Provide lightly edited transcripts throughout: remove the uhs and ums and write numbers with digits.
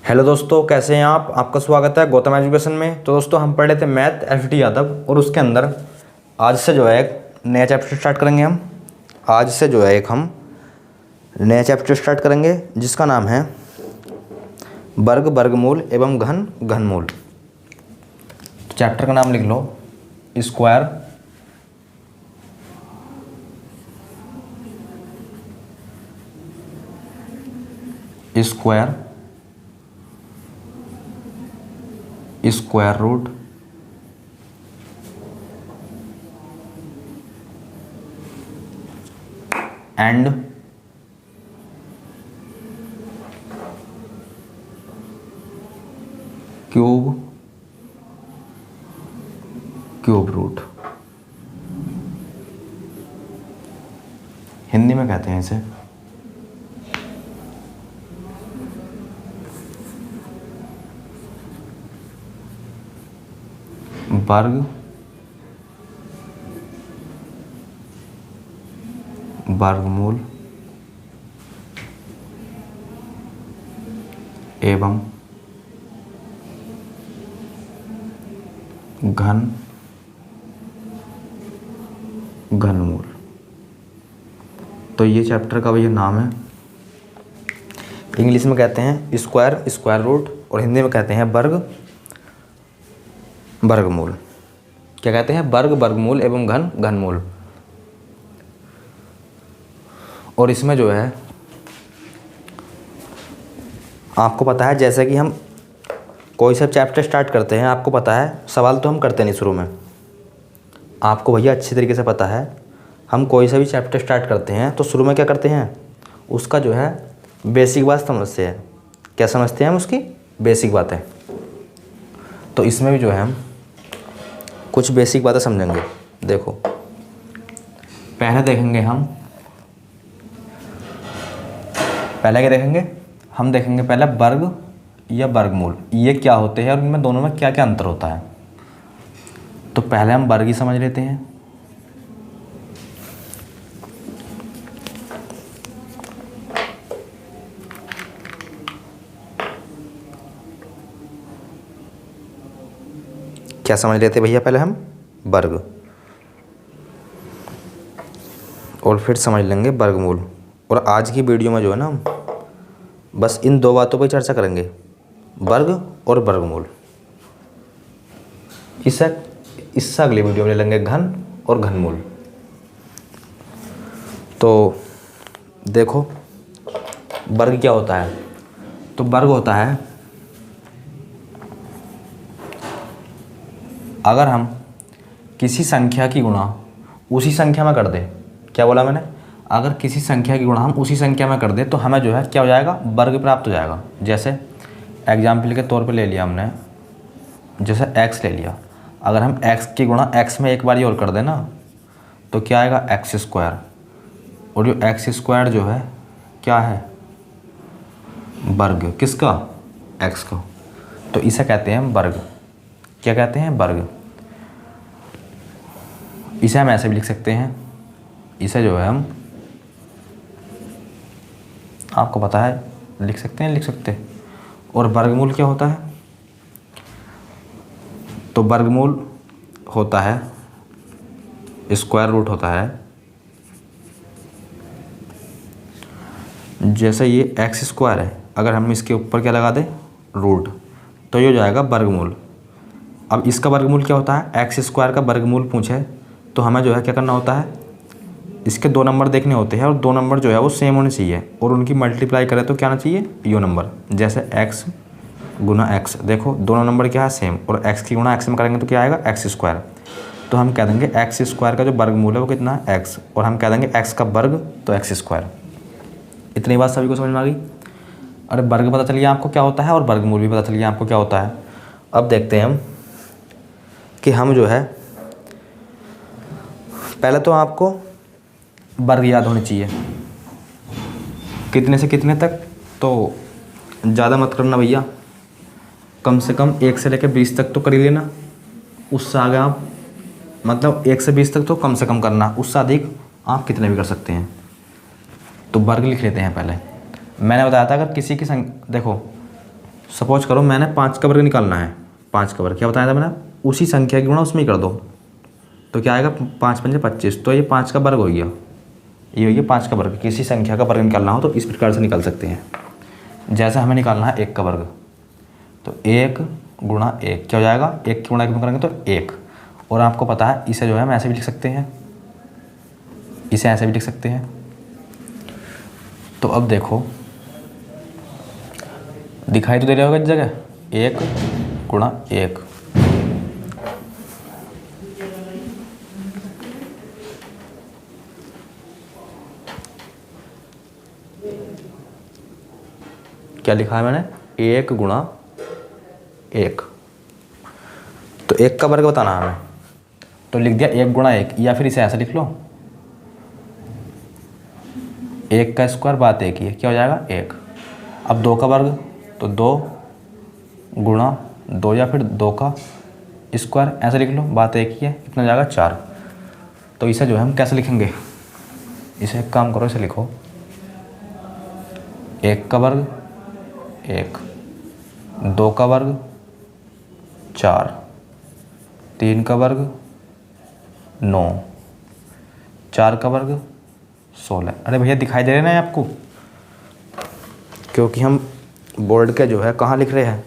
Hello दोस्तों, कैसे हैं आप? आपका स्वागत है गौतम एजुकेशन में। तो दोस्तों, हम पढ़ रहे थे मैथ एस.डी. यादव, और उसके अंदर आज से जो है एक नया चैप्टर स्टार्ट करेंगे हम। आज से जो है एक हम नया चैप्टर स्टार्ट करेंगे जिसका नाम है वर्ग, वर्गमूल एवं घन, घनमूल। तो चैप्टर का नाम लिख लो, square, square, square root, and cube, cube root. Hindi में कहते हैं इसे वर्ग, वर्गमूल एवं घन, घनमूल। तो ये चैप्टर का भैया नाम है। इंग्लिश में कहते हैं स्क्वायर, स्क्वायर रूट, और हिंदी में कहते हैं वर्ग, वर्गमूल। क्या कहते हैं? वर्ग, वर्गमूल एवं घन, घनमूल। और इसमें जो है आपको पता है, जैसे कि हम कोई सा चैप्टर स्टार्ट करते हैं, आपको पता है सवाल तो हम करते नहीं शुरू में। आपको भैया अच्छी तरीके से पता है, हम कोई सा भी चैप्टर स्टार्ट करते हैं तो शुरू में क्या करते हैं, उसका जो है बेसिक बात समझते हैं। क्या समझते हैं हम? उसकी बेसिक बातें। तो इसमें भी जो है हम कुछ बेसिक बातें समझेंगे। देखो, पहले देखेंगे हम, पहले क्या देखेंगे? हम देखेंगे पहले वर्ग या वर्गमूल, ये क्या होते हैं और इनमें दोनों में क्या क्या अंतर होता है। तो पहले हम वर्ग ही समझ लेते हैं। क्या समझ लेते भैया? पहले हम वर्ग, और फिर समझ लेंगे वर्गमूल। और आज की वीडियो में जो है ना, हम बस इन दो बातों पर चर्चा करेंगे, वर्ग और वर्गमूल। इससे अगली वीडियो में ले लेंगे घन और घनमूल। तो देखो, वर्ग क्या होता है? तो वर्ग होता है, अगर हम किसी संख्या की गुणा उसी संख्या में कर दें। क्या बोला मैंने? अगर किसी संख्या की गुणा हम उसी संख्या में कर दें तो हमें जो है क्या हो जाएगा? वर्ग प्राप्त हो जाएगा। जैसे एग्जाम्पल के तौर पे ले लिया हमने, जैसे x ले लिया। अगर हम x की गुणा x में एक बार और कर दें ना, तो क्या आएगा? X square. और जो एक्स स्क्वायर जो है क्या है? वर्ग। किसका? x का। तो इसे कहते हैं वर्ग। क्या कहते हैं? वर्ग। इसे हम ऐसे भी लिख सकते हैं, इसे जो है हम, आपको पता है, लिख सकते हैं, लिख सकते। और वर्गमूल क्या होता है? तो वर्गमूल होता है, स्क्वायर रूट होता है। जैसे ये एक्स स्क्वायर है, अगर हम इसके ऊपर क्या लगा दें? रूट, तो ये हो जाएगा वर्गमूल। अब इसका वर्गमूल क्या होता है? एक्स स्क्वायर का वर्गमूल पूछे तो हमें जो है क्या करना होता है? इसके दो नंबर देखने होते हैं, और दो नंबर जो है वो सेम होने चाहिए, और उनकी मल्टीप्लाई करें तो क्या आना चाहिए? यो नंबर। जैसे x गुना x, देखो दोनों नंबर क्या है? सेम। और x की गुणा x में करेंगे तो क्या आएगा? X square. तो हम कह देंगे एक्स स्क्वायर का जो वर्गमूल है वो कितना है? x। और हम कह देंगे x का वर्ग, तो एक्स स्क्वायर। इतनी बात सभी को समझ में आ गई? अरे वर्ग पता चल गया आपको क्या होता है, और वर्गमूल भी पता चल गया आपको क्या होता है। अब देखते हैं हम कि हम जो है, पहले तो आपको वर्ग याद होने चाहिए, कितने से कितने तक। तो ज़्यादा मत करना भैया, कम से कम 1 से लेकर 20 तक तो कर ही लेना। उससे आगे आप, मतलब 1 से 20 तक तो कम से कम करना, उससे अधिक आप कितने भी कर सकते हैं। तो वर्ग लिख लेते हैं पहले। मैंने बताया था अगर किसी की देखो सपोज करो मैंने 5 का वर्ग निकालना है, 5 का वर्ग क्या बताया था मैंने, उसी संख्या की गुणा उसमें ही कर दो, तो क्या आएगा 5 पंजे 25, तो ये 5 का वर्ग हो गया, ये हो गया 5 का वर्ग। किसी संख्या का वर्ग निकालना हो तो इस प्रकार से निकाल सकते हैं। जैसे हमें निकालना है 1 का वर्ग, तो 1 गुणा 1 क्या हो जाएगा, 1 की गुणा 1 में करेंगे तो 1, और आपको पता है इसे जो है हम ऐसे भी लिख सकते हैं, इसे ऐसे भी लिख सकते हैं। तो अब देखो दिखाई तो दे रहा होगा इस जगह 1 गुणा 1, क्या लिखा है मैंने, 1 गुणा 1, तो 1 का वर्ग बताना है हमें, तो लिख दिया 1 गुणा 1, या फिर इसे ऐसे लिख लो 1 का स्क्वायर बात 1 ही है, क्या हो जाएगा 1। अब 2 का वर्ग, तो 2 गुणा 2 या फिर 2 का स्क्वायर ऐसे लिख लो, बात 1 ही है, कितना हो जाएगा 4। तो इसे जो है हम कैसे लिखेंगे, इसे एक काम करो, इसे लिखो 1 का वर्ग 1, 2 का वर्ग 4, 3 का वर्ग 9, 4 का वर्ग 16। अरे भैया दिखाई दे रहे ना आपको, क्योंकि हम बोर्ड के जो है कहाँ लिख रहे हैं,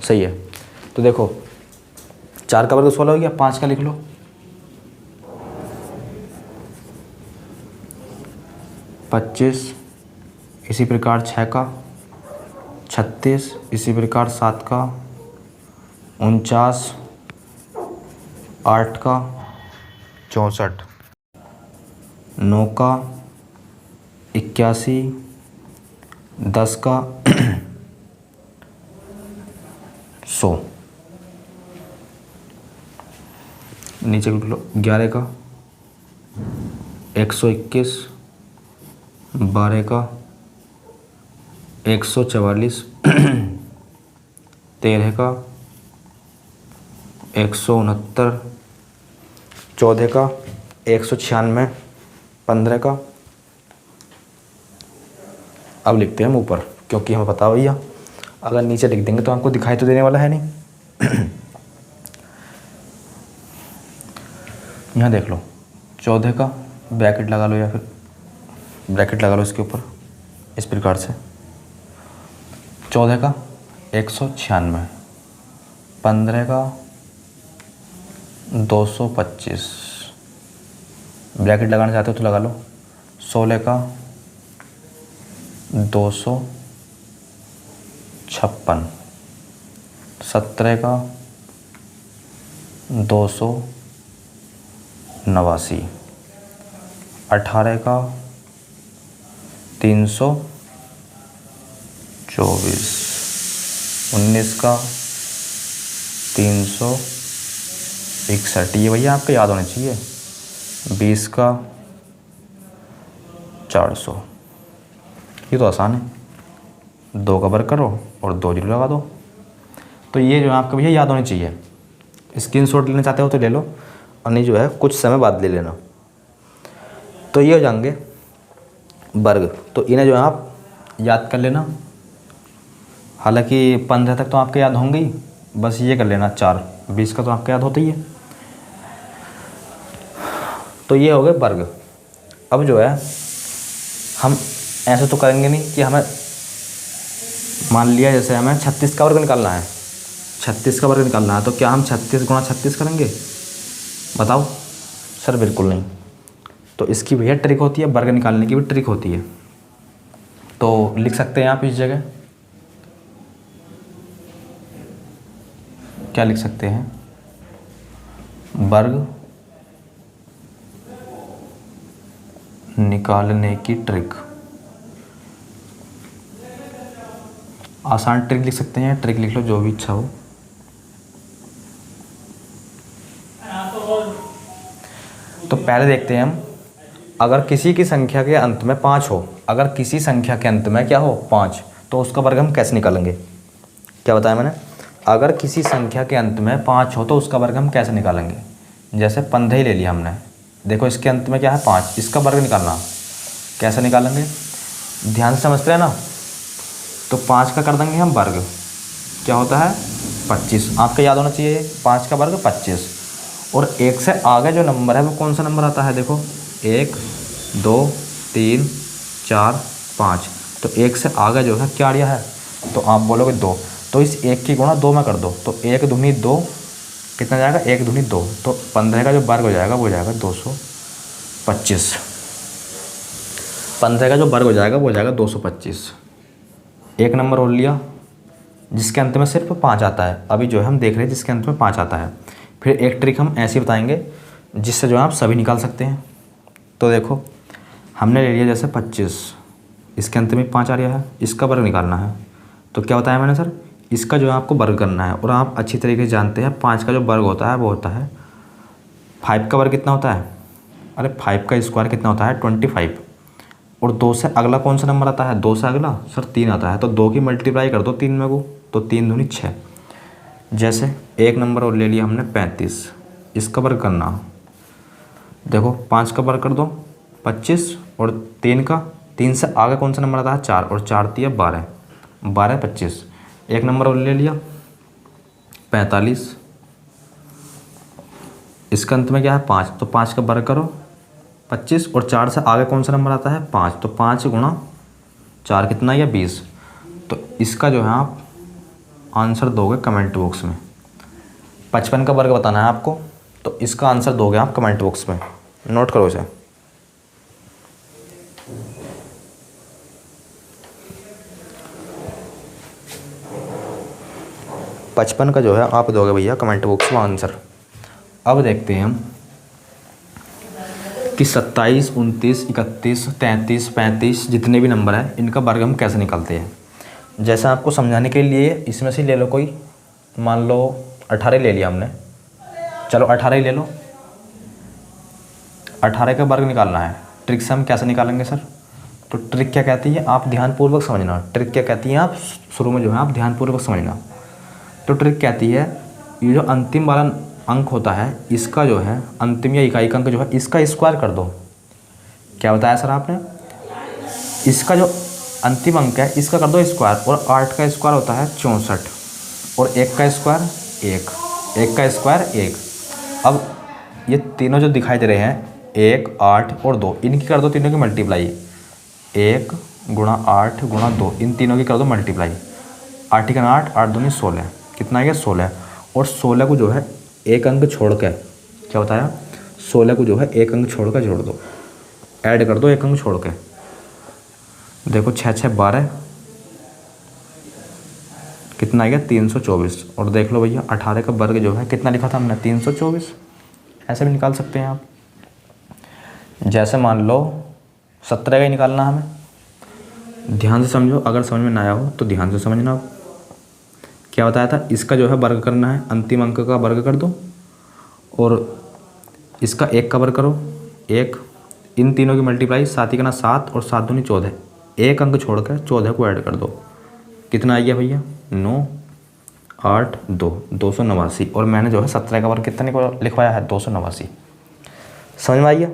सही है। तो देखो 4 का वर्ग 16 हो गया, 5 का लिख लो, 25, इसी प्रकार 6 का 36, इसी प्रकार 7 का 49, 8 का 64, 9 का 81, 10 का 100, नीचे लिख लो 11 का 121, 12 का 144, 13 का 169, 14 का 196, 15 का, अब लिखते हैं हम ऊपर, क्योंकि हमें पता भैया अगर नीचे लिख देंगे तो हमको दिखाई तो देने वाला है नहीं। यहाँ देख लो 14 का ब्रैकेट लगा लो, या फिर ब्रैकेट लगा लो इसके ऊपर इस प्रकार से, 14 का 196, 15 का 225, ब्रैकेट लगाना चाहते हो तो लगा लो, 16 का 256, 17 का 289, 18 का 324, 19 का 361, ये भैया आपको याद होना चाहिए, 20 का 400, ये तो आसान है, 2 का वर्ग करो और 2 जीरो लगा दो। तो ये जो है आपको भैया याद होनी चाहिए, स्क्रीनशॉट लेना चाहते हो तो ले लो, और नहीं जो है कुछ समय बाद ले लेना। तो ये हो जाएंगे वर्ग, तो इन्हें जो है आप याद कर लेना, हालांकि 15 तक तो आपके याद होंगे ही, बस ये कर लेना 4, 20 का तो आपको याद होता ही है। तो ये हो गए वर्ग। अब जो है हम ऐसे तो करेंगे नहीं कि हमें, मान लिया जैसे हमें 36 का वर्ग निकालना है, 36 का वर्ग निकालना है, तो क्या हम 36 गुणा 36 करेंगे, बताओ सर? बिल्कुल नहीं। तो इसकी भैया ट्रिक होती है, वर्ग निकालने की भी ट्रिक होती है। तो लिख सकते हैं आप इस जगह, क्या लिख सकते हैं, वर्ग निकालने की ट्रिक, आसान ट्रिक लिख सकते हैं, ट्रिक लिख लो जो भी इच्छा हो। तो पहले देखते हैं हम, अगर किसी की संख्या के अंत में 5 हो, अगर किसी संख्या के अंत में क्या हो 5, तो उसका वर्ग हम कैसे निकालेंगे, क्या बताया मैंने, अगर किसी संख्या के अंत में 5 हो तो उसका वर्ग हम कैसे निकालेंगे। जैसे 15 ही ले लिया हमने, देखो इसके अंत में क्या है 5, इसका वर्ग निकालना कैसे निकालेंगे, ध्यान से समझते हैं ना। तो 5 का कर देंगे हम वर्ग, क्या होता है 25। आपको याद होना चाहिए 5 का वर्ग 25। और 1 से आगे जो नंबर है वो कौन सा नंबर आता है, देखो 1 2 3 4 5। तो 1 से आगे जो है क्या आ रहा है, तो आप बोलोगे 2। तो इस 1 की गुणा 2 में कर दो, तो 1 दूनी 2 कितना जाएगा, 1 दूनी 2, तो 15 का जो वर्ग हो जाएगा वो हो जाएगा 225। 15 का जो वर्ग हो जाएगा वो हो जाएगा 225। एक नंबर और लिया जिसके अंत में सिर्फ 5 आता है। अभी जो है हम देख रहे हैं जिसके अंत में 5 आता है। फिर एक ट्रिक हम ऐसी बताएंगे जिससे जो है आप सभी निकाल सकते हैं। तो देखो हमने ले लिया जैसे 25, इसके अंत में 5 आ रहा है, इसका वर्ग निकालना है। तो क्या बताया मैंने सर, इसका जो है आपको वर्ग करना है। और आप अच्छी तरीके से जानते हैं 5 का जो वर्ग होता है वो होता है 5 का वर्ग कितना होता है, अरे 5 का स्क्वायर कितना होता है 25। और 2 से अगला कौन सा नंबर आता है, 2 से अगला सर 3 आता है। तो 2 की मल्टीप्लाई कर दो 3 में को, तो 3 दूनी 6। जैसे एक नंबर और ले लिया हमने 35, इसका वर्ग करना, देखो 5 का वर्ग कर दो 25 और 3 का, 3 से आगे कौन सा नंबर आता है 4, और 4 दिया 12, 12 25। एक नंबर और ले लिया 45, इसका अंत में क्या है 5, तो 5 का वर्ग करो 25, और 4 से आगे कौन सा नंबर आता है 5, तो 5 गुणा 4 कितना या 20। तो इसका जो है आप आंसर दोगे कमेंट बॉक्स में। 55 का वर्ग बताना है आपको, तो इसका आंसर दोगे आप कमेंट बॉक्स में, नोट करो इसे। पचपन का जो है आप दोगे भैया कमेंट बॉक्स में आंसर। अब देखते हैं हम कि 27 29 31 33 35 जितने भी नंबर हैं इनका वर्ग हम कैसे निकालते हैं। जैसा आपको समझाने के लिए इसमें से ले लो कोई, मान लो 18 ले लिया हमने, चलो 18 ही ले लो। 18 का वर्ग निकालना है। ट्रिक से हम कैसे निकालेंगे सर, तो ट्रिक क्या कहती है आप ध्यानपूर्वक समझना। ट्रिक क्या कहती है आप शुरू में जो है आप ध्यानपूर्वक समझना। तो ट्रिक कहती है ये जो अंतिम वाला अंक होता है इसका जो है अंतिम या इकाई अंक जो है इसका स्क्वायर कर दो। क्या बताया सर आपने, इसका जो अंतिम अंक है इसका कर दो स्क्वायर, और 8 का स्क्वायर होता है 64, और 1 का स्क्वायर 1, 1 का स्क्वायर 1। अब ये तीनों जो दिखाई दे रहे हैं 1 8 और 2, इनकी कर दो तीनों की मल्टीप्लाई, 1 गुणा 8 गुणा 2, इन तीनों की कर दो मल्टीप्लाई। 8 का 8 8 दूनी 16, कितना आ गया 16। और 16 को जो है एक अंक छोड़ के, क्या बताया 16 को जो है एक अंक छोड़ कर जोड़ दो, ऐड कर दो एक अंक छोड़ के। देखो 6 6 12, कितना आ गया 324। और देख लो भैया 18 का वर्ग जो है कितना लिखा था हमने 324। ऐसे भी निकाल सकते हैं आप। जैसे मान लो 17 का ही निकालना हमें, ध्यान से समझो, अगर समझ में ना आया हो तो ध्यान से समझना। क्या बताया था, इसका जो है वर्ग करना है, अंतिम अंक का वर्ग कर दो और इसका 1 का वर्ग करो 1, इन तीनों की मल्टीप्लाई, 7 ही करना 7 और 7 दूनी 14, एक अंक छोड़कर 14 को ऐड कर दो, कितना आ गया भैया 9 8 2 289। और मैंने जो है 17 का वर्ग कितने को लिखवाया है 289। समझ में आइए,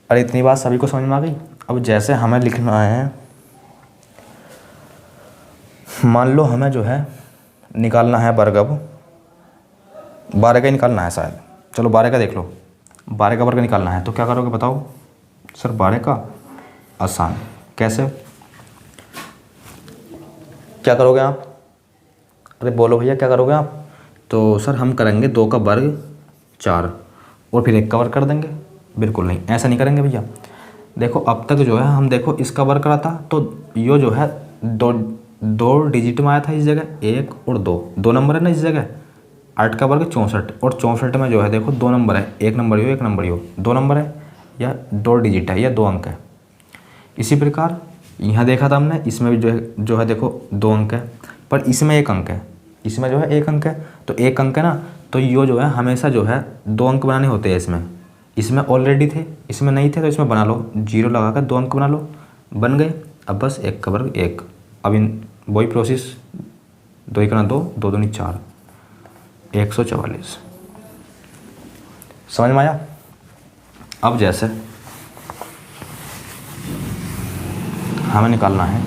अरे इतनी बात सभी को समझ में आ गई। अब जैसे हमें लिखना है, मान लो हमें जो है निकालना है वर्ग, अब 12 का ही निकालना है शायद, चलो 12 का देख लो, 12 का वर्ग निकालना है। तो क्या करोगे बताओ सर, 12 का आसान, कैसे क्या करोगे आप, अरे बोलो भैया क्या करोगे आप। तो सर हम करेंगे 2 का वर्ग 4 और फिर 1 का वर्ग कर देंगे। बिल्कुल नहीं, ऐसा नहीं करेंगे भैया। देखो अब तक जो है हम देखो इसका वर्ग करा था, तो ये जो है दो डिजिट में आया था इस जगह, 1 और 2, 2 नंबर है ना इस जगह। 8 का वर्ग 64, और 64 में जो है देखो 2 नंबर है, 1 नंबर हो 1 नंबर हो, 2 नंबर है या 2 डिजिट है या 2 अंक है। इसी प्रकार यहाँ देखा था हमने, इसमें भी जो है देखो 2 अंक है, पर इसमें 1 अंक है, इसमें जो है 1 अंक है। तो 1 अंक है ना, तो ये जो है हमेशा जो है 2 अंक बनाने होते हैं। इसमें ऑलरेडी थे, इसमें नहीं थे, तो इसमें बना लो, 0 लगा कर 2 अंक बना लो, बन गए। अब बस 1 का वर्ग 1, अब इन वही प्रोसेस, 2 ही करना 2 2 दूनी 4, 144। समझ में आया। अब जैसे हमें निकालना है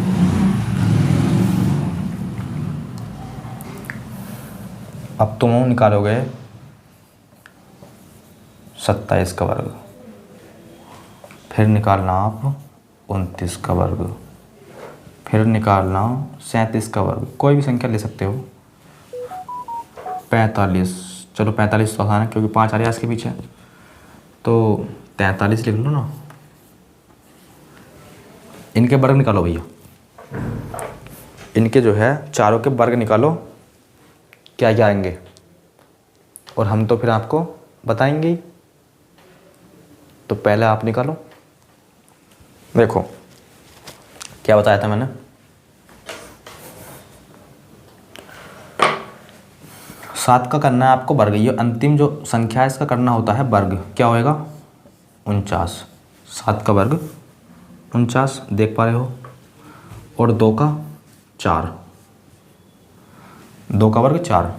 अब तुम निकालोगे 27 का वर्ग, फिर निकालना आप 29 का वर्ग, फिर निकालना 37 का वर्ग, कोई भी संख्या ले सकते हो। 45, चलो 45 तो आसान है क्योंकि 5 आ रहा है इसके पीछे, तो 43 लिख लो ना। इनके वर्ग निकालो भैया, इनके जो है चारों के वर्ग निकालो, क्या क्या आएंगे, और हम तो फिर आपको बताएंगे ही। तो पहले आप निकालो, देखो क्या बताया था मैंने। 7 का करना है आपको वर्ग, ये अंतिम जो संख्या है इसका करना होता है वर्ग, क्या होएगा 49। 7 का वर्ग 49 देख पा रहे हो, और 2 का 4, 2 का वर्ग 4,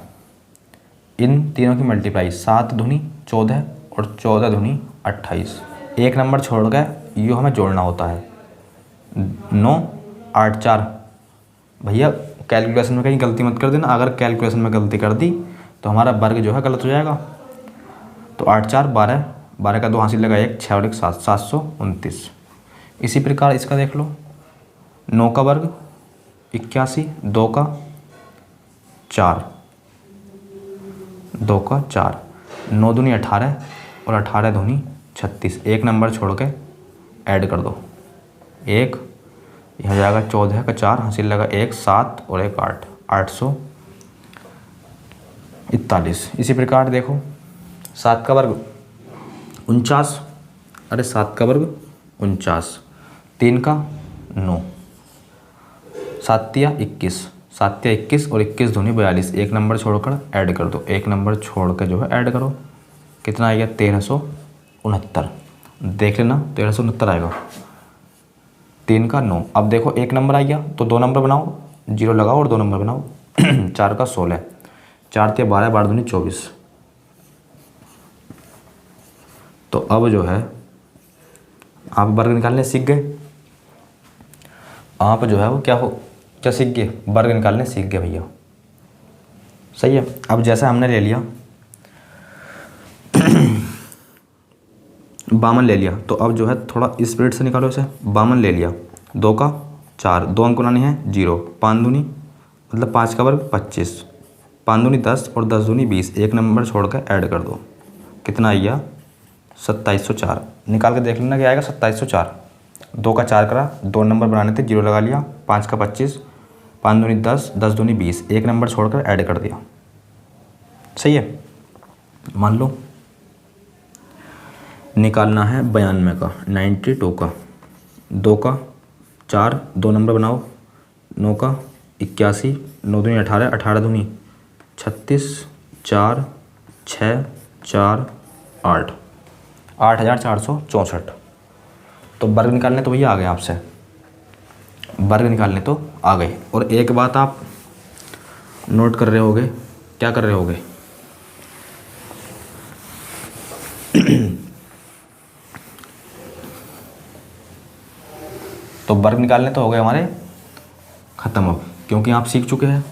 इन तीनों की मल्टीप्लाई 7 दूनी 14 और 14 दूनी 28। एक नंबर छोड़ गए, यो हमें जोड़ना होता है। 9 8 4, भैया कैलकुलेशन में कहीं गलती मत कर देना, अगर कैलकुलेशन में गलती कर दी तो हमारा वर्ग जो है गलत हो जाएगा। तो 8 4 12, 12 का 2 हासिल लगा 1, 6 और 1 7, 729। इसी प्रकार इसका देख लो, 9 का वर्ग 81, 2 का 4, 2 का 4, 9 दूनी 18 और 18 दूनी 36, एक नंबर छोड़ के ऐड कर दो 1, यह हो जाएगा 14 का 4 हासिल लगा 1 7 और 1 8, 841। इसी प्रकार देखो 7 का वर्ग 49, अरे 7 का वर्ग 49, 3 का 9, 7 या 21, 7 या 21 और 21 दूनी 42, एक नंबर छोड़कर ऐड कर दो, एक नंबर छोड़ कर जो है ऐड करो, कितना आएगा 1369। देख लेना 1369 आएगा। 3 का 9, अब देखो एक नंबर आ गया तो 2 नंबर बनाओ, 0 लगाओ और 2 नंबर बनाओ। 4 का 16, 4 या 12, 12 दूनी 24। तो अब जो है आप वर्ग निकालने सीख गए, आप जो है वो क्या सीख गए, वर्ग निकालने सीख गए भैया, सही है। अब जैसा हमने ले लिया 52 ले लिया, तो अब जो है थोड़ा स्पीड से निकालो इसे। 52 ले लिया, 2 का 4, 2 अंक बनाने हैं 0, 5 दूनी मतलब 5 का वर्ग 25, 5 दूनी 10 और 10 दूनी 20, एक नंबर छोड़कर ऐड कर दो, कितना आइया 2704। निकाल के देख लेना क्या आएगा 2704। 2 का 4 करा, 2 नंबर बनाने थे 0 लगा लिया, 5 का 25, 5 दूनी 10, 10 दूनी 20, एक नंबर छोड़कर ऐड कर दिया, सही है। मान लो निकालना है 92 का, 92 का, 2 का 4, 2 नंबर बनाओ, 9 का 81, 9 दूनी 18, 18 दूनी 36, 4 6 4 8, 8464। तो वर्ग निकालने तो भैया आ गए आपसे, वर्ग निकालने तो आ गए। और एक बात आप नोट कर रहे होगे, क्या कर रहे होगे, तो वर्ग निकालने तो हो गए हमारे ख़त्म अब, क्योंकि आप सीख चुके हैं।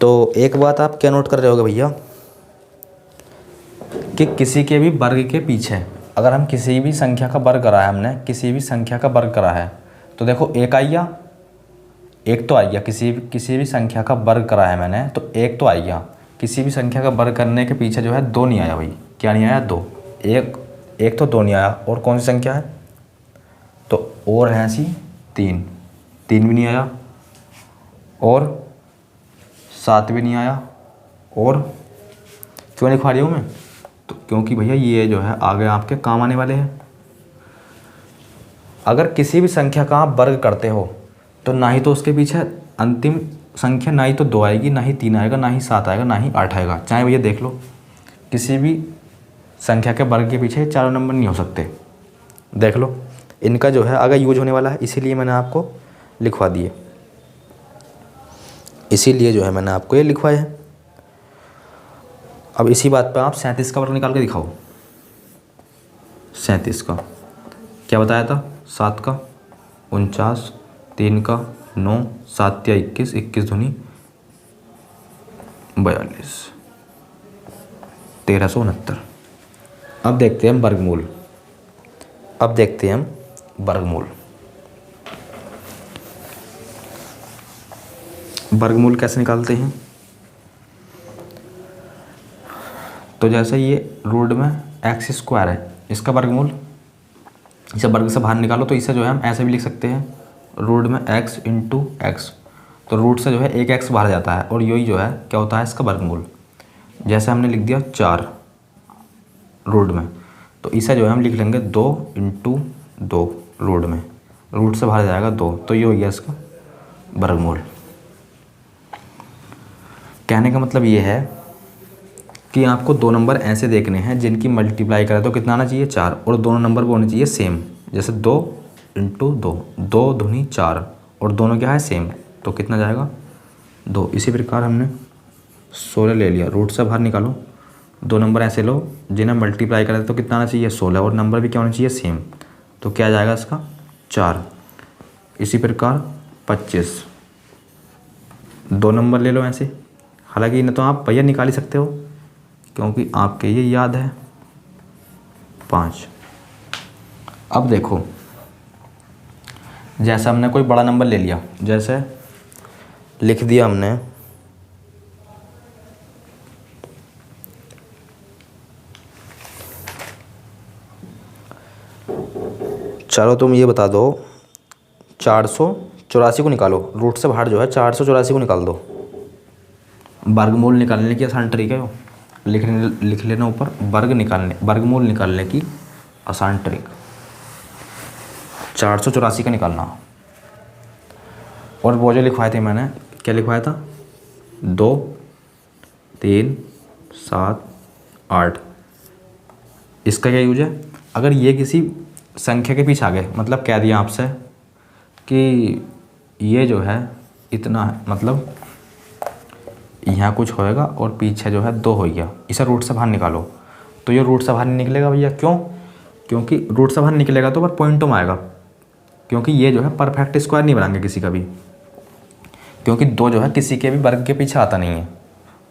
तो एक बात आप क्या नोट कर रहे होगे भैया, कि किसी के भी वर्ग के पीछे अगर हम किसी भी संख्या का वर्ग करा है, हमने किसी भी संख्या का वर्ग करा है, तो देखो एक आइया, एक तो आइया, किसी भी संख्या का वर्ग करा है मैंने तो एक तो आइया, किसी भी संख्या का वर्ग करने के पीछे जो है 2 नहीं आया भाई, क्या नहीं आया 2, एक तो 2 नहीं आया। और कौन सी संख्या है, तो और है ऐसी 3 भी नहीं आया, और 7 भी नहीं आया। और क्यों लिखवा रही हूँ मैं, तो क्योंकि भैया ये जो है आगे आपके काम आने वाले हैं। अगर किसी भी संख्या का आप वर्ग करते हो तो ना ही तो उसके पीछे अंतिम संख्या ना ही तो 2 आएगी, ना ही 3 आएगा, ना ही 7 आएगा, ना ही 8 आएगा। चाहे भैया देख लो, किसी भी संख्या के वर्ग के पीछे 4 नंबर नहीं हो सकते। देख लो इनका जो है आगे यूज होने वाला है, इसीलिए मैंने आपको लिखवा दिए, इसीलिए जो है मैंने आपको ये लिखवाया है। अब इसी बात पे आप 37 का वर्ग निकाल के दिखाओ। 37 का क्या बताया था, 7 का 49, 3 का 9, 7 या 21, 21 दूनी 42, 1369। अब देखते हैं हम वर्गमूल। वर्गमूल कैसे निकालते हैं? तो जैसे ये रूट में एक्स स्क्वायर है, इसका वर्गमूल, इसे वर्ग से बाहर निकालो तो इसे जो है हम ऐसे भी लिख सकते हैं, रूट में एक्स इंटू एक्स। तो रूट से जो है एक एक्स बाहर जाता है और यही जो है क्या होता है इसका वर्गमूल। जैसे हमने लिख दिया 4 रूट में, तो इसे जो है हम लिख लेंगे 2 इंटू 2 रूट में, रूट से बाहर जाएगा 2, तो ये हो गया इसका वर्गमूल। कहने का मतलब ये है कि आपको 2 नंबर ऐसे देखने हैं जिनकी मल्टीप्लाई करें तो कितना आना चाहिए 4, और दोनों नंबर वो होने चाहिए सेम। जैसे 2 इंटू 2, 2 दूनी 4, और दोनों क्या है सेम, तो कितना जाएगा 2। इसी प्रकार हमने 16 ले लिया, रूट से बाहर निकालो, 2 नंबर ऐसे लो जिन्हें मल्टीप्लाई करें तो कितना आना चाहिए 16, और नंबर भी क्या होना चाहिए सेम, तो क्या जाएगा इसका 4। इसी प्रकार 25, 2 नंबर ले लो ऐसे, हालांकि इन्हें तो आप भैया निकाल ही सकते हो क्योंकि आपके ये याद है 5। अब देखो, जैसे हमने कोई बड़ा नंबर ले लिया, जैसे लिख दिया हमने चलो तुम ये बता दो, 484 को निकालो, रूट से बाहर जो है 484 को निकाल दो। वर्गमूल निकालने की आसान तरीका है, लिख लेना ऊपर, वर्गमूल निकालने की आसान ट्रिक, 484 का निकालना। और वो जो लिखवाए थे मैंने, क्या लिखवाया था, 2, 3, 7, 8। इसका क्या यूज है, अगर ये किसी संख्या के पीछे आ गए, मतलब कह दिया आपसे कि ये जो है इतना है, मतलब यहाँ कुछ होएगा और पीछे जो है 2 हो गया, इसे रूट से बाहर निकालो, तो ये रूट से बाहर नहीं निकलेगा भैया। क्यों? क्योंकि रूट से बाहर निकलेगा तो पर पॉइंटों में आएगा, क्योंकि ये जो है परफेक्ट स्क्वायर नहीं बनाएंगे किसी का भी, क्योंकि 2 जो है किसी के भी वर्ग के पीछे आता नहीं है,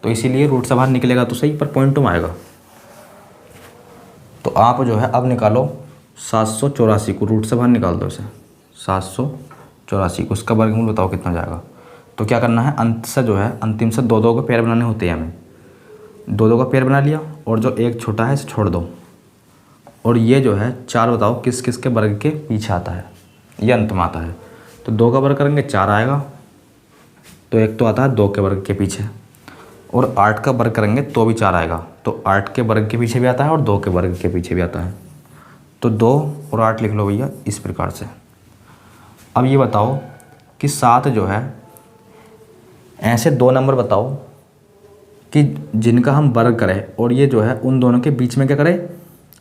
तो इसीलिए रूट से बाहर निकलेगा तो सही, पर पॉइंटों में आएगा। तो आप जो है अब निकालो 784 को, रूट से बाहर निकाल दो इसे, 784 को, उसका वर्गमूल बताओ कितना जाएगा। तो क्या करना है, अंत से जो है अंतिम से 2 का पेयर बनाने होते हैं हमें, 2 का पेयर बना लिया, और जो एक छोटा है इसे छोड़ दो, और ये जो है 4 बताओ किस किस के वर्ग के पीछे आता है, ये अंत में आता है। तो 2 का वर्ग करेंगे 4 आएगा, तो एक तो आता है 2 के वर्ग के पीछे, और 8 का वर्ग करेंगे तो भी 4 आएगा, तो 8 के वर्ग के पीछे भी आता है और 2 के वर्ग के पीछे भी आता है। तो 2 और 8 लिख लो भैया इस प्रकार से। अब ये बताओ कि 7 जो है, ऐसे 2 नंबर बताओ कि जिनका हम वर्ग करें और ये जो है उन दोनों के बीच में क्या करें,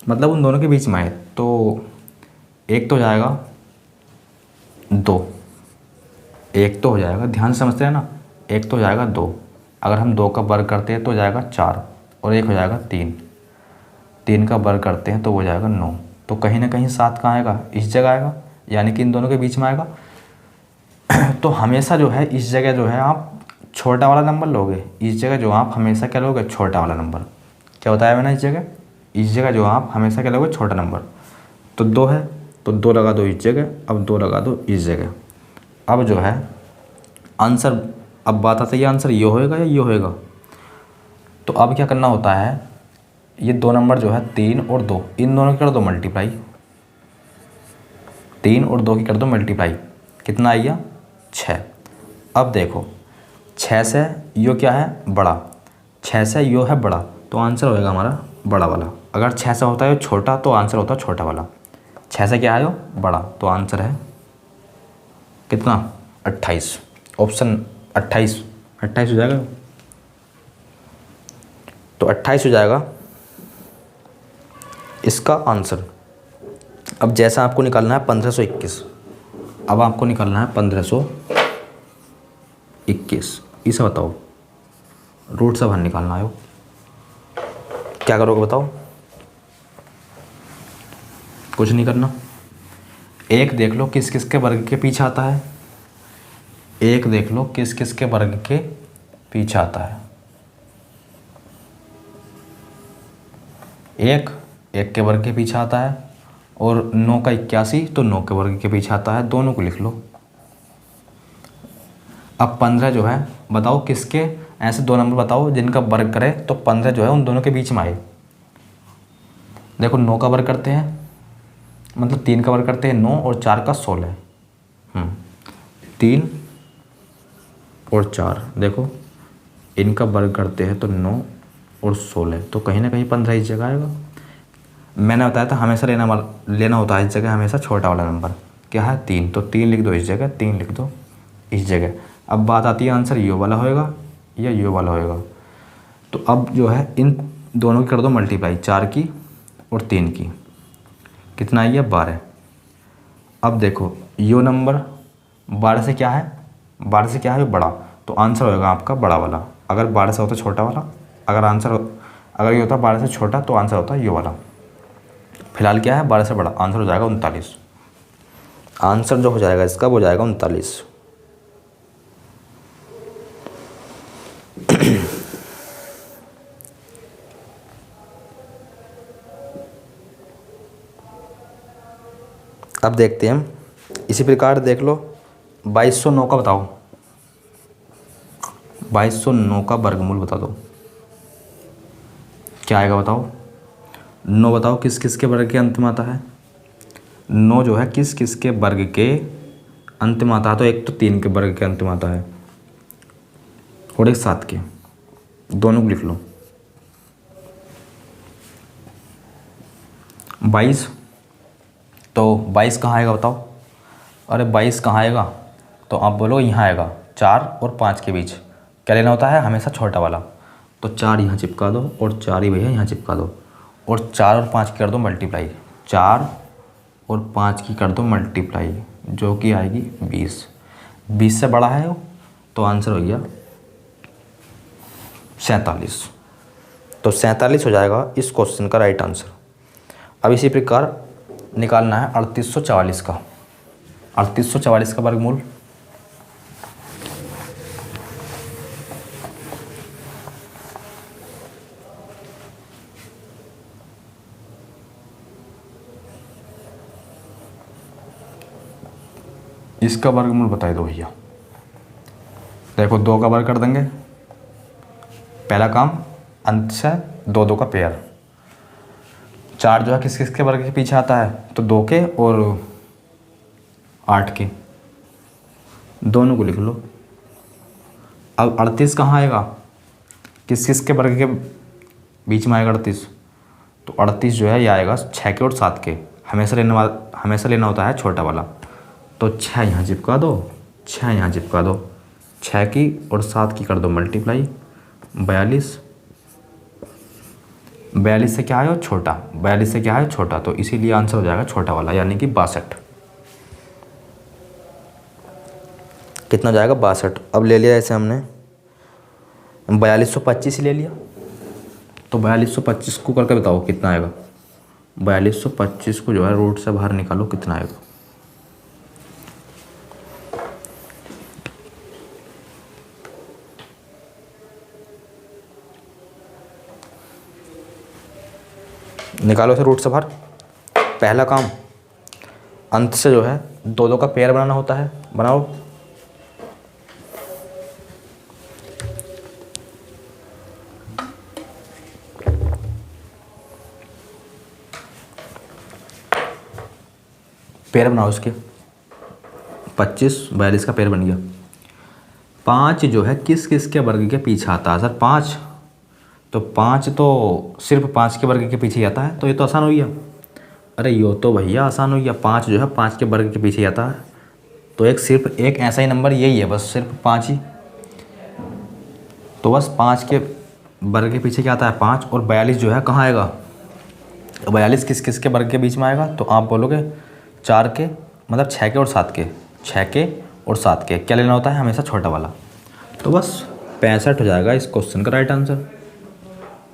मतलब उन दोनों के बीच में आए। तो एक तो हो जाएगा 2, एक तो हो जाएगा, ध्यान से समझते हैं ना, एक तो हो जाएगा 2, अगर हम 2 का वर्ग करते हैं तो हो जाएगा 4, और एक हो जाएगा 3, 3 का वर्ग करते हैं तो हो जाएगा 9। तो कहीं ना कहीं 7 कहाँ आएगा, इस जगह आएगा, यानी कि इन दोनों के बीच में आएगा। तो हमेशा जो है इस जगह जो है आप छोटा वाला नंबर लोगे, इस जगह जो आप हमेशा क्या लोगे, छोटा वाला नंबर। क्या बताया मैंने, इस जगह जो आप हमेशा क्या लोगे, छोटा नंबर। तो 2 है तो 2 लगा दो इस जगह, अब 2 लगा दो इस जगह। अब जो है आंसर, अब बात आती है आंसर ये होएगा या ये होएगा। तो अब क्या करना होता है, ये 2 नंबर जो है 3 और 2, इन दोनों की कर दो मल्टीप्लाई, 3 और 2 की कर दो मल्टीप्लाई, कितना आएगा 6। अब देखो 6 से यो क्या है, बड़ा, 6 से यो है बड़ा, तो आंसर होएगा हमारा बड़ा वाला। अगर 6 से होता है छोटा तो आंसर होता है छोटा वाला। 6 से क्या है बड़ा, तो आंसर है कितना 28, ऑप्शन 28 हो जाएगा। तो 28 हो जाएगा इसका आंसर। अब जैसा आपको निकालना है 1521, अब आपको निकालना है 1521, इसे बताओ, रूट से बाहर निकालना है। क्या करोगे बताओ, कुछ नहीं करना, एक देख लो किस किस के वर्ग के पीछे आता है, एक देख लो किस किस के वर्ग के पीछे आता है। एक के वर्ग के पीछे आता है और 9 का 81 तो 9 के वर्ग के पीछे आता है, दोनों को लिख लो। अब 15 जो है बताओ किसके, ऐसे दो नंबर बताओ जिनका वर्ग करे तो 15 जो है उन दोनों के बीच में आए। देखो 9 का वर्ग करते हैं, मतलब 3 का वर्ग करते हैं 9 और 4 का 16। 3 और 4 देखो इनका वर्ग करते हैं तो 9 और 16, तो कहीं ना कहीं 15 इस जगह आएगा। मैंने बताया था हमेशा लेना होता है इस जगह हमेशा छोटा वाला नंबर, क्या है 3, तो 3 लिख दो इस जगह, 3 लिख दो इस जगह। अब बात आती है आंसर यो वाला होएगा या यो वाला होएगा। तो अब जो है इन दोनों की कर दो मल्टीप्लाई, 4 की और 3 की, कितना आई है 12। अब देखो यो नंबर 12 से क्या है, 12 से क्या है बड़ा, तो आंसर होएगा आपका बड़ा वाला। अगर 12 से होता छोटा वाला, अगर ये होता 12 से छोटा तो आंसर होता यो वाला। फिलहाल क्या है 12 से बड़ा, आंसर हो जाएगा 39। आंसर जो हो जाएगा इसका वो हो जाएगा 39। अब देखते हैं हम, इसी प्रकार देख लो 2209 का बताओ, 2209 का वर्गमूल बता दो, क्या आएगा बताओ। 9 बताओ किस किस के वर्ग के अंत में आता है, 9 जो है किस किस के वर्ग के अंत में आता है, तो एक तो 3 के वर्ग के अंत में आता है और एक 7 के, दोनों को लिख लो। 22 तो 22 कहाँ आएगा बताओ, अरे 22 कहाँ आएगा, तो आप बोलो यहाँ आएगा 4 और 5 के बीच। क्या लेना होता है हमेशा छोटा वाला, तो 4 यहाँ चिपका दो और 4 ही भैया यहाँ चिपका दो, और 4 और 5 की कर दो मल्टीप्लाई, 4 और 5 की कर दो मल्टीप्लाई, जो कि आएगी 20। 20 से बड़ा है वो, तो आंसर हो गया 47। तो 47 हो जाएगा इस क्वेश्चन का राइट आंसर। अब इसी प्रकार निकालना है 3844 का, 3844 का वर्गमूल। इसका वर्गमूल बता दो भैया। देखो 2 का वर्ग कर देंगे, पहला काम अंत से 2 2 का पेयर। 4 जो है किस किस के वर्ग के पीछे आता है, तो 2 के और 8 के, दोनों को लिख लो। अब 38 कहाँ आएगा, किस किस के वर्ग के बीच में आएगा 38, तो 38 जो है ये आएगा 6 के और 7 के। हमेशा लेना होता है छोटा वाला, तो 6 यहाँ चिपका दो, 6 यहाँ चिपका दो, 6 की और 7 की कर दो मल्टीप्लाई, 42। 42 से क्या है छोटा, 42 से क्या है छोटा, तो इसीलिए आंसर हो जाएगा छोटा वाला, यानी कि 62। कितना हो जाएगा 62। अब ले लिया ऐसे हमने 4225 ले लिया, तो 4225 को करके बताओ कितना आएगा। 4225 को जो है रूट से बाहर निकालो, कितना आएगा। निकालो इसे रूट से बाहर। पहला काम अंत से जो है 2 2 का पेयर बनाना होता है, बनाओ। पेयर बनाओ इसके, 25 42 का पेयर बन गया। 5 जो है किस किस के वर्ग के पीछे आता है सर, 5 तो 5 तो सिर्फ 5 के वर्ग के पीछे ही आता है, तो ये तो आसान हो गया। अरे यो तो भैया आसान हो गया, 5 जो है 5 के वर्ग के पीछे ही आता है, तो सिर्फ एक ऐसा ही नंबर यही है, बस सिर्फ 5 ही। तो बस 5 के वर्ग के पीछे क्या आता है 5, और 42 जो है कहाँ आएगा, 42 किस किस के वर्ग के बीच में आएगा, तो आप बोलोगे 4 के, मतलब 6 के और 7 के, 6 के और 7 के। क्या लेना होता है हमेशा छोटा वाला, तो बस 65 हो जाएगा इस क्वेश्चन का राइट आंसर।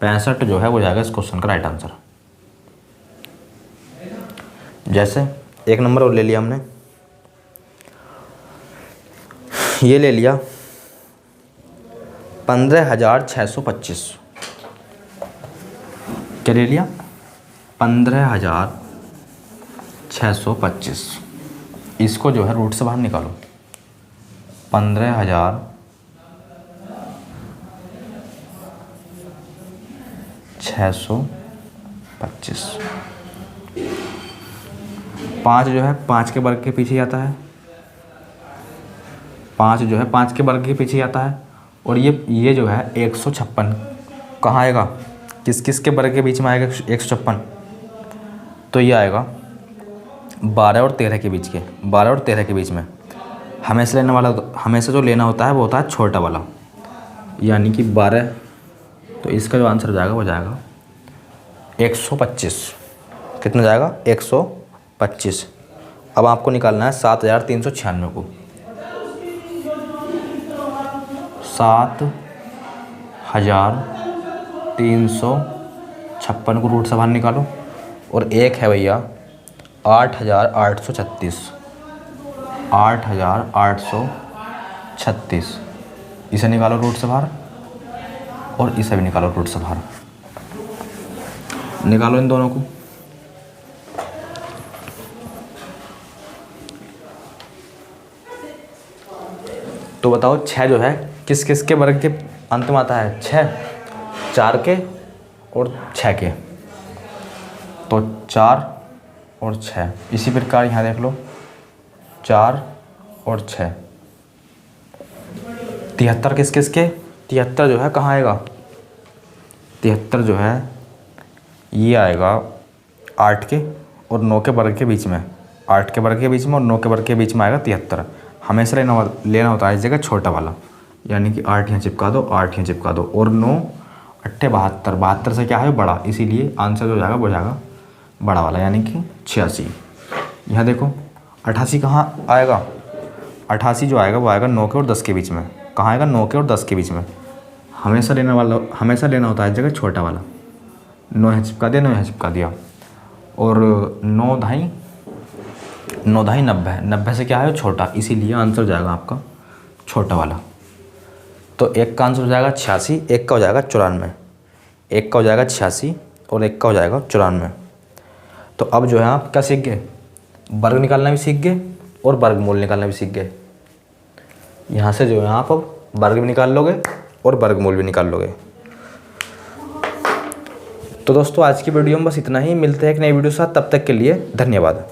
65 जो है वो जाएगा इस क्वेश्चन का राइट आंसर। जैसे एक नंबर और ले लिया हमने, ये ले लिया 15,625, क्या ले लिया 15,625। इसको जो है रूट से बाहर निकालो, 15,625। 5 जो है 5 के वर्ग के पीछे आता है, 5 जो है 5 के वर्ग के पीछे आता है। और ये जो है 156 कहाँ आएगा, किस किस के वर्ग के बीच में आएगा 156? तो ये आएगा 12 और 13 के बीच के, 12 और 13 के बीच में। हमेशा जो लेना होता है वो होता है छोटा वाला, यानी कि 12। तो इसका जो आंसर हो जाएगा वो जाएगा 125। कितना जाएगा 125। अब आपको निकालना है 7,396 को, 7,356 को रूट से बाहर निकालो। और एक है भैया 8,836, 8,836, इसे निकालो रूट से बाहर और इसे भी निकालो रूट से बाहर। निकालो इन दोनों को। तो बताओ 6 जो है किस किस के वर्ग के अंत में आता है? 6, 4 के और 6 के। तो 4 और 6, इसी प्रकार यहाँ देख लो 4 और 6। 73 किस किस के? 73 जो है कहाँ आएगा? 73 जो है ये आएगा 8 के और 9 के वर्ग के बीच में, 8 के वर्ग के बीच में और 9 के वर्ग के बीच में आएगा 73। हमेशा लेना होता है इस जगह छोटा वाला, यानी कि 8 यहाँ चिपका दो, 8 यहाँ चिपका दो। और 9 8 72, 72 से क्या है बड़ा, इसीलिए आंसर जो जाएगा वो जाएगा बड़ा वाला, यानी कि 86। यहाँ देखो 88 कहाँ आएगा? 88 जो आएगा वो आएगा 9 के और 10 के बीच में। कहाँ आएगा? 9 के और 10 के बीच में। हमेशा लेना होता है इस जगह छोटा वाला। 9 यहाँ चिपका दिया, 9 यहाँ चिपका दिया। और 9 ढाई 90, 90 से क्या है छोटा, इसीलिए आंसर हो जाएगा आपका छोटा वाला। तो एक का आंसर हो जाएगा 86, एक का हो जाएगा 94, एक का हो जाएगा 86 और एक का हो जाएगा 94। तो अब जो है आप क्या सीख गए? वर्ग निकालना भी सीख गए और वर्गमूल निकालना भी सीख गए। यहाँ से जो है आप अब वर्ग भी निकाल लोगे और वर्गमूल भी निकाल लोगे। तो दोस्तों आज की वीडियो में बस इतना ही। मिलते हैं एक नई वीडियो के साथ, तब तक के लिए धन्यवाद।